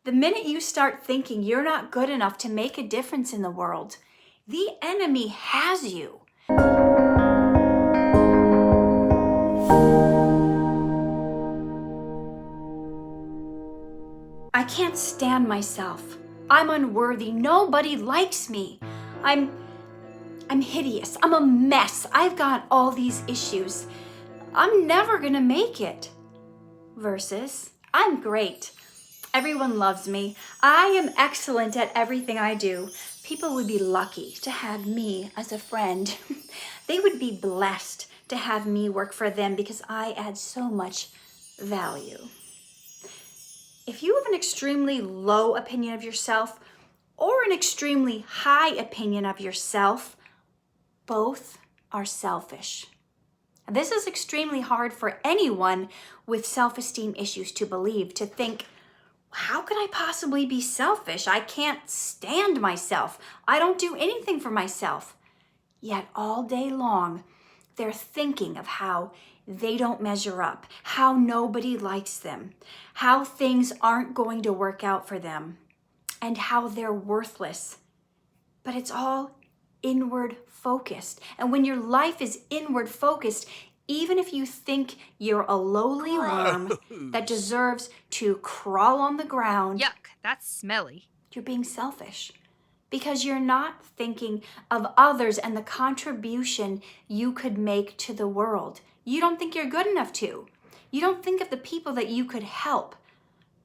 The minute you start thinking you're not good enough to make a difference in the world, the enemy has you. I can't stand myself. I'm unworthy. Nobody likes me. I'm hideous. I'm a mess. I've got all these issues. I'm never gonna make it. Versus, I'm great. Everyone loves me. I am excellent at everything I do. People would be lucky to have me as a friend. They would be blessed to have me work for them because I add so much value. If you have an extremely low opinion of yourself or an extremely high opinion of yourself, both are selfish. This is extremely hard for anyone with self-esteem issues to believe, to think, how could I possibly be selfish? I can't stand myself. I don't do anything for myself. Yet all day long, they're thinking of how they don't measure up, how nobody likes them, how things aren't going to work out for them, and how they're worthless. But it's all inward focused. And when your life is inward focused, even if you think you're a lowly worm that deserves to crawl on the ground, Yuck, that's smelly. you're being selfish because you're not thinking of others and the contribution you could make to the world. You don't think you're good enough to. You don't think of the people that you could help.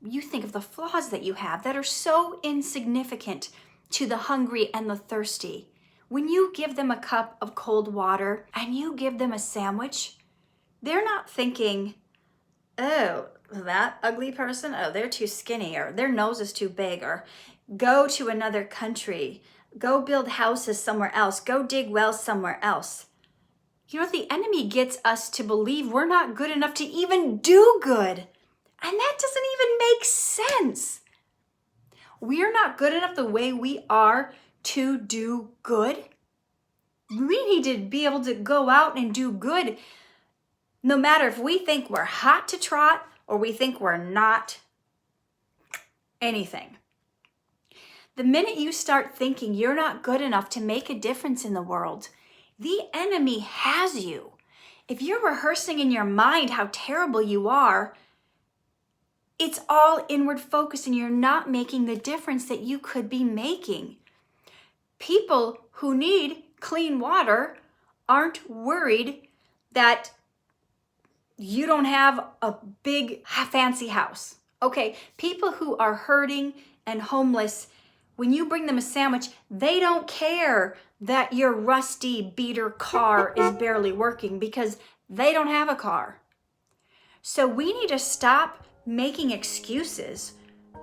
You think of the flaws that you have that are so insignificant to the hungry and the thirsty. When you give them a cup of cold water and you give them a sandwich, they're not thinking, oh, that ugly person, oh, they're too skinny, or their nose is too big, or go to another country, go build houses somewhere else, go dig wells somewhere else. You know, the enemy gets us to believe we're not good enough to even do good. And that doesn't even make sense. We're not good enough the way we are to do good. We need to be able to go out and do good no matter if we think we're hot to trot or we think we're not anything. The minute you start thinking you're not good enough to make a difference in the world, the enemy has you. If you're rehearsing in your mind how terrible you are, it's all inward focus and you're not making the difference that you could be making. People who need clean water aren't worried that you don't have a big fancy house. Okay, people who are hurting and homeless, when you bring them a sandwich, they don't care that your rusty beater car is barely working because they don't have a car. So we need to stop making excuses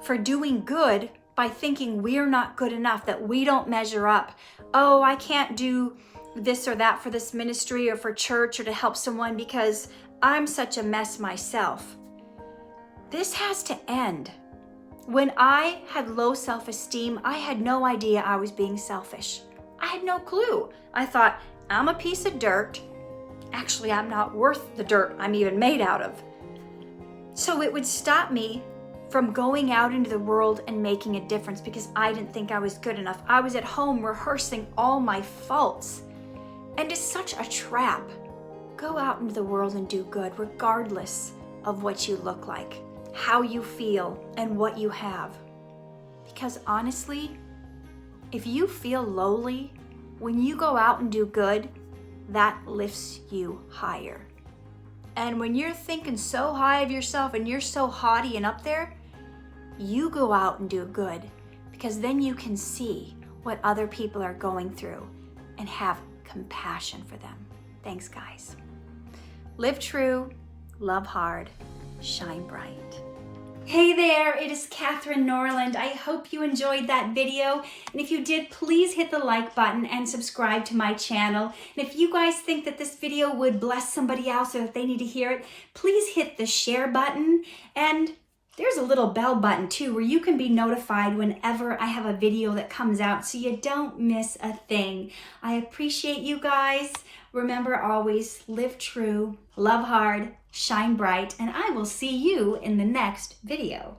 for doing good by thinking we're not good enough, that we don't measure up. Oh, I can't do this or that for this ministry or for church or to help someone because I'm such a mess myself. This has to end. When I had low self-esteem, I had no idea I was being selfish. I had no clue. I thought, I'm a piece of dirt. Actually, I'm not worth the dirt I'm even made out of. So it would stop me from going out into the world and making a difference because I didn't think I was good enough. I was at home rehearsing all my faults. And it's such a trap. Go out into the world and do good regardless of what you look like, how you feel, and what you have. Because honestly, if you feel lowly, when you go out and do good, that lifts you higher. And when you're thinking so high of yourself and you're so haughty and up there, you go out and do good because then you can see what other people are going through and have compassion for them. Thanks, guys. Live true, love hard, shine bright. Hey there, it is Katherine Norland. I hope you enjoyed that video. And if you did, please hit the like button and subscribe to my channel. And if you guys think that this video would bless somebody else or if they need to hear it, please hit the share button. And there's a little bell button too where you can be notified whenever I have a video that comes out so you don't miss a thing. I appreciate you guys. Remember always, live true, love hard, shine bright, and I will see you in the next video.